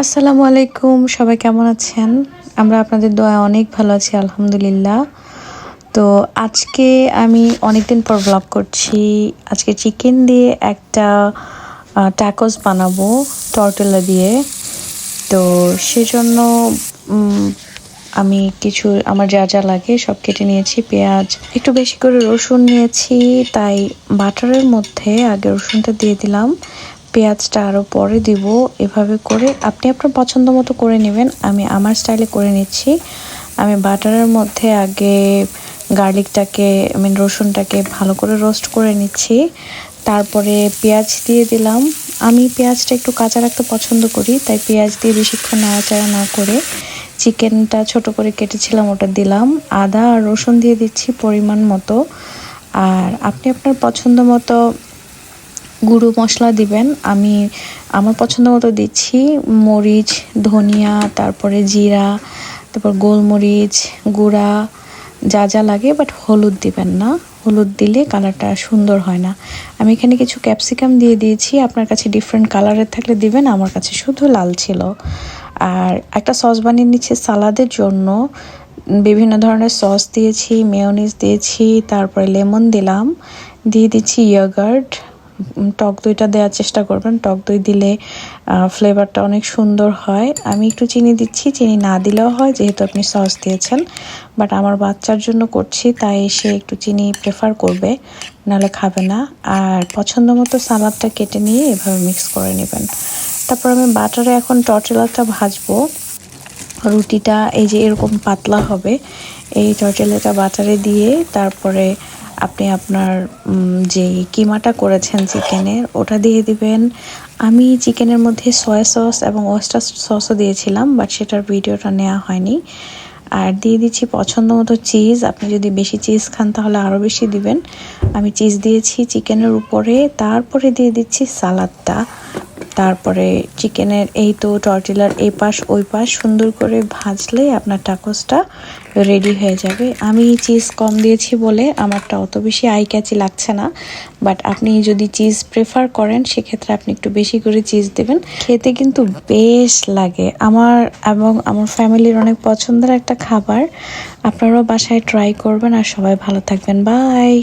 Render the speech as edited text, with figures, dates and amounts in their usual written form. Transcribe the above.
আসসালামু আলাইকুম, সবাই কেমন আছেন? আমরা আপনাদের দোয়ায় অনেক ভালো আছি আলহামদুলিল্লাহ। তো আজকে আমি অনেকদিন পর ব্লগ করছি। আজকে চিকেন দিয়ে একটা ট্যাকোস বানাবো টর্টেলা দিয়ে। তো সেজন্য উম, আমি কিছু আমার যা যা লাগে সব কেটে নিয়েছি। পেঁয়াজ, একটু বেশি করে রসুন নিয়েছি, তাই বাটারের মধ্যে আগে রসুনটা দিয়ে দিলাম, পেঁয়াজটা আরও পরে দিব। এভাবে করে আপনি আপনার পছন্দ মতো করে নেবেন, আমি আমার স্টাইলে করে নিচ্ছি। আমি বাটারের মধ্যে আগে গার্লিকটাকে রসুনটাকে ভালো করে রোস্ট করে নিচ্ছি, তারপরে পেঁয়াজ দিয়ে দিলাম। আমি পেঁয়াজটা একটু কাঁচা রাখতে পছন্দ করি, তাই পেঁয়াজ দিয়ে বেশিক্ষণ নাড়াচাড়া না করে চিকেনটা ছোট করে কেটেছিলাম ওটা দিলাম। আদা আর রসুন দিয়ে দিচ্ছি পরিমাণ মতো। আর আপনি আপনার পছন্দ মতো গুঁড়ো মশলা দিবেন। আমি আমার পছন্দ মতো দিচ্ছি মরিচ, ধনিয়া, তারপরে জিরা, তারপর গোলমরিচ গুঁড়া, যা যা লাগে। বাট হলুদ দিবেন না, হলুদ দিলে কালারটা সুন্দর হয় না। আমি এখানে কিছু ক্যাপসিকাম দিয়ে দিয়েছি, আপনার কাছে ডিফারেন্ট কালারের থাকলে দিবেন, আমার কাছে শুধু লাল ছিল। আর একটা সস বানিয়ে নিচ্ছি সালাদের জন্য। বিভিন্ন ধরনের সস দিয়েছি, মেয়োনিজ দিয়েছি, তারপরে লেমন দিলাম, দিয়ে দিচ্ছি ইয়োগার্ট। টক দইটা দেওয়ার চেষ্টা করবেন, টক দই দিলে ফ্লেভারটা অনেক সুন্দর হয়। আমি একটু চিনি দিচ্ছি, চিনি না দিলেও হয় যেহেতু আপনি সস দিয়েছেন, বাট আমার বাচ্চার জন্য করছি তাই সে একটু চিনি প্রেফার করবে, নাহলে খাবে না। আর পছন্দ মতো সালাদটা কেটে নিয়ে এভাবে মিক্স করে নেবেন। তারপর আমি বাটারে এখন টর্টিলাটা ভাজবো। রুটিটা এই যে এরকম পাতলা হবে, এই টর্টিলাটা বাটারে দিয়ে তারপরে আপনি আপনার যে কিমাটা করেছেন চিকেনের ওটা দিয়ে দিবেন। আমি চিকেনের মধ্যে সয়া সস এবং ওয়েস্টার সসও দিয়েছিলাম, বাট সেটার ভিডিওটা নেওয়া হয়নি। আর দিয়ে দিচ্ছি পছন্দ মতো চিজ, আপনি যদি বেশি চিজ খান তাহলে আরও বেশি দিবেন। আমি চিজ দিয়েছি চিকেনের উপরে, তারপরে দিয়ে দিচ্ছি সালাদটা। তারপরে চিকেনের এই তো টর্টিলার এই পাশ ওই পাশ সুন্দর করে ভাজলে আপনার টাকোসটা রেডি হয়ে যাবে। আমি চিজ কম দিয়েছি বলে আমারটা অত বেশি আই ক্যাচি লাগছে না, বাট আপনি যদি চিজ প্রেফার করেন সেক্ষেত্রে আপনি একটু বেশি করে চিজ দেবেন। খেতে কিন্তু বেশ লাগে আমার এবং আমার ফ্যামিলির অনেক পছন্দের একটা খাবার। আপনারাও বাসায় ট্রাই করবেন। আর সবাই ভালো থাকবেন, বাই।